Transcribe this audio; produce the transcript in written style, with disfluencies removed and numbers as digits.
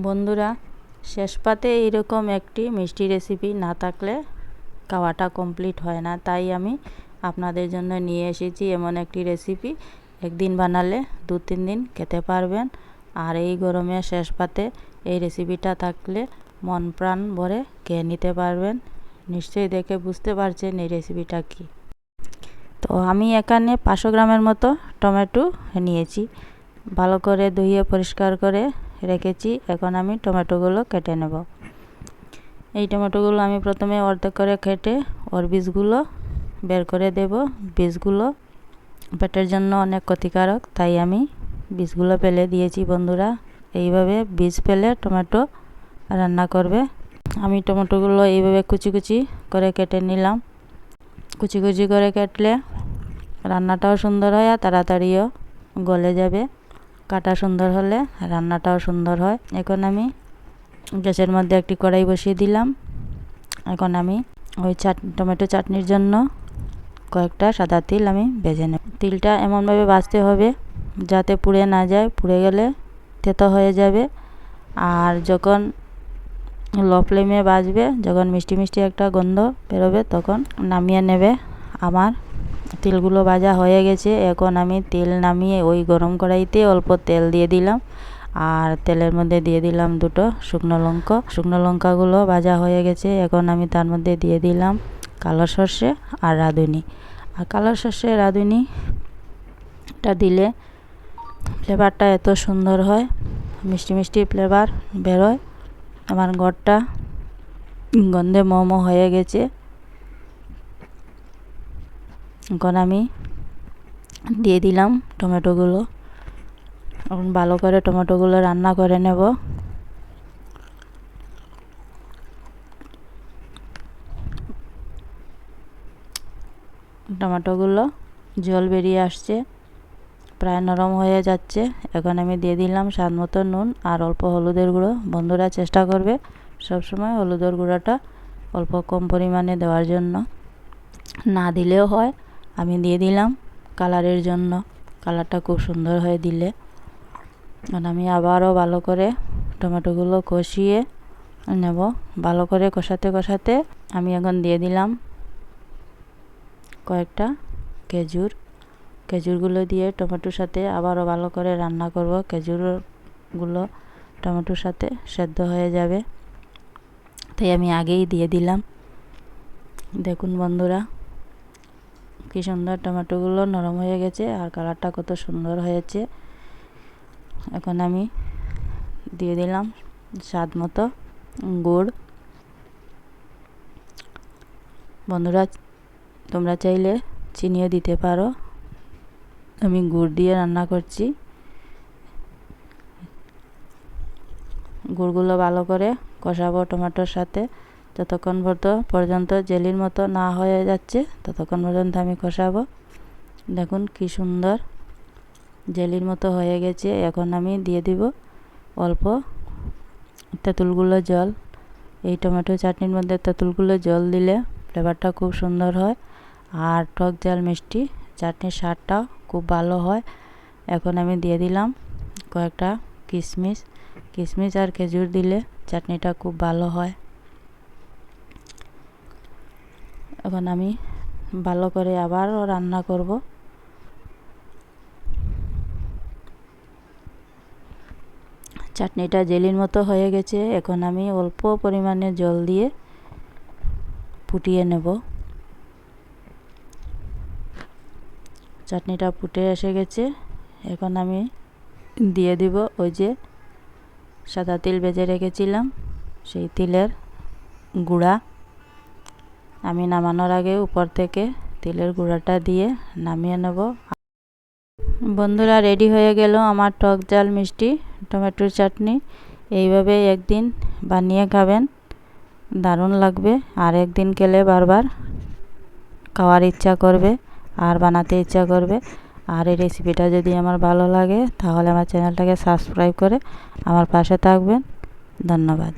বন্ধুরা, শেষ পাতে এইরকম একটি মিষ্টি রেসিপি না থাকলে খাওয়াটা কমপ্লিট হয় না। তাই আমি আপনাদের জন্য নিয়ে এসেছি এমন একটি রেসিপি, একদিন বানালে 2-3 দিন খেতে পারবেন। আর এই গরমে শেষ পাতে এই রেসিপিটা থাকলে মন প্রাণ ভরে খেয়ে নিতে পারবেন। নিশ্চয়ই দেখে বুঝতে পারছেন এই রেসিপিটা কি। তো আমি এখানে 500 গ্রামের মতো টমেটো নিয়েছি, ভালো করে ধুয়ে পরিষ্কার করে রেখেছি। এখন আমি টমেটোগুলো কেটে নেব। এই টমেটোগুলো আমি প্রথমে অর্ধেক করে কেটে ওর বীজগুলো বের করে দেব। বীজগুলো পেটের জন্য অনেক ক্ষতিকারক, তাই আমি বীজগুলো ফেলে দিয়েছি। বন্ধুরা, এইভাবে বীজ ফেলে টমেটো রান্না করবে। আমি টমেটোগুলো এইভাবে কুচি কুচি করে কেটে নিলাম। কুচি কুচি করে কাটলে রান্নাটাও সুন্দর হয় আর তাড়াতাড়িও গলে যাবে। কাটা সুন্দর হলে রান্নাটাও সুন্দর হয়। এখন আমি গ্যাসের মধ্যে একটি কড়াই বসিয়ে দিলাম। এখন আমি ওই টমেটো চাটনির জন্য কয়েকটা সাদা তিল আমি ভেজে নেব। তিলটা এমনভাবে ভাজতে হবে যাতে পুড়ে না যায়, পুড়ে গেলে তেতো হয়ে যাবে। আর যখন লো ফ্লেমে ভাজবে, যখন মিষ্টি মিষ্টি একটা গন্ধ বেরোবে তখন নামিয়ে নেবে। আমার তিলগুলো ভাজা হয়ে গেছে। এখন আমি তেল নামিয়ে ওই গরম কড়াইতে অল্প তেল দিয়ে দিলাম, আর তেলের মধ্যে দিয়ে দিলাম 2টো শুকনো লঙ্কা। শুকনো লঙ্কাগুলো ভাজা হয়ে গেছে। এখন আমি তার মধ্যে দিয়ে দিলাম কালো সর্ষে আর রাঁধুনি। আর কালো সর্ষে রাঁধুনিটা দিলে ফ্লেভারটা এত সুন্দর হয়, মিষ্টি মিষ্টি ফ্লেভার বেরোয়। আমার ঘরটা গন্ধে মোমো হয়ে গেছে। এখন আমি দিয়ে দিলাম টমেটোগুলো। এখন ভালো করে টমেটোগুলো রান্না করে নেব। টমেটোগুলো জল বেরিয়ে আসছে, প্রায় নরম হয়ে যাচ্ছে। এখন আমি দিয়ে দিলাম স্বাদ মতো নুন আর অল্প হলুদের গুঁড়ো। বন্ধুরা, চেষ্টা করবে সবসময় হলুদের গুঁড়োটা অল্প কম পরিমাণে দেওয়ার জন্য। না দিলেও হয়, আমি দিয়ে দিলাম কালারের জন্য। কালারটা খুব সুন্দর হয়ে দিলে। এখন আমি আবারও ভালো করে টমেটোগুলো কষিয়ে নেব। ভালো করে কষাতে কষাতে আমি এখন দিয়ে দিলাম কয়েকটা খেজুরগুলো দিয়ে টমেটোর সাথে আবারও ভালো করে রান্না করব। খেজুরগুলো টমেটোর সাথে সেদ্ধ হয়ে যাবে, তাই আমি আগেই দিয়ে দিলাম। দেখুন বন্ধুরা, কি সুন্দর টমেটোগুলো নরম হয়ে গেছে আর কালারটা কত সুন্দর হয়েছে। এখন আমি দিয়ে দিলাম স্বাদ মতো গুড়। বন্ধুরা, তোমরা চাইলে চিনিও দিতে পারো। আমি গুড় দিয়ে রান্না করছি। গুড়গুলো ভালো করে কষাবো টমেটোর সাথে, যতক্ষণ পর্যন্ত জেলির মতো না হয়ে যাচ্ছে ততক্ষণ পর্যন্ত আমি কষাবো। দেখুন কি সুন্দর জেলির মতো হয়ে গেছে। এখন আমি দিয়ে দিব অল্প তেঁতুলগুলো জল। এই টমেটো চাটনির মধ্যে তেঁতুলগুলো জল দিলে ফ্লেভারটা খুব সুন্দর হয়, আর টক ঝাল মিষ্টি চাটনির স্বাদটাও খুব ভালো হয়। এখন আমি দিয়ে দিলাম কয়েকটা কিশমিশ আর খেজুর দিলে চাটনিটা খুব ভালো হয়। এখন আমি ভালো করে আবারও রান্না করব। চাটনিটা জেলির মতো হয়ে গেছে। এখন আমি অল্প পরিমাণে জল দিয়ে ফুটিয়ে নেব। চাটনিটা ফুটে এসে গেছে। এখন আমি দিয়ে দিব ওই যে সাদা তিল ভেজে রেখেছিলাম, সেই তিলের গুঁড়া। আমি নামানোর আগে উপর থেকে তিলের গুঁড়াটা দিয়ে নামিয়ে নেব। বন্ধুরা, রেডি হয়ে গেল আমার টক ঝাল মিষ্টি টমেটোর চাটনি। এইভাবে একদিন বানিয়ে খাবেন, দারুণ লাগবে। আর একদিন খেলে বারবার খাওয়ার ইচ্ছা করবে আর বানাতে ইচ্ছা করবে। আর এই রেসিপিটা যদি আমার ভালো লাগে তাহলে আমার চ্যানেলটাকে সাবস্ক্রাইব করে আমার পাশে থাকবেন। ধন্যবাদ।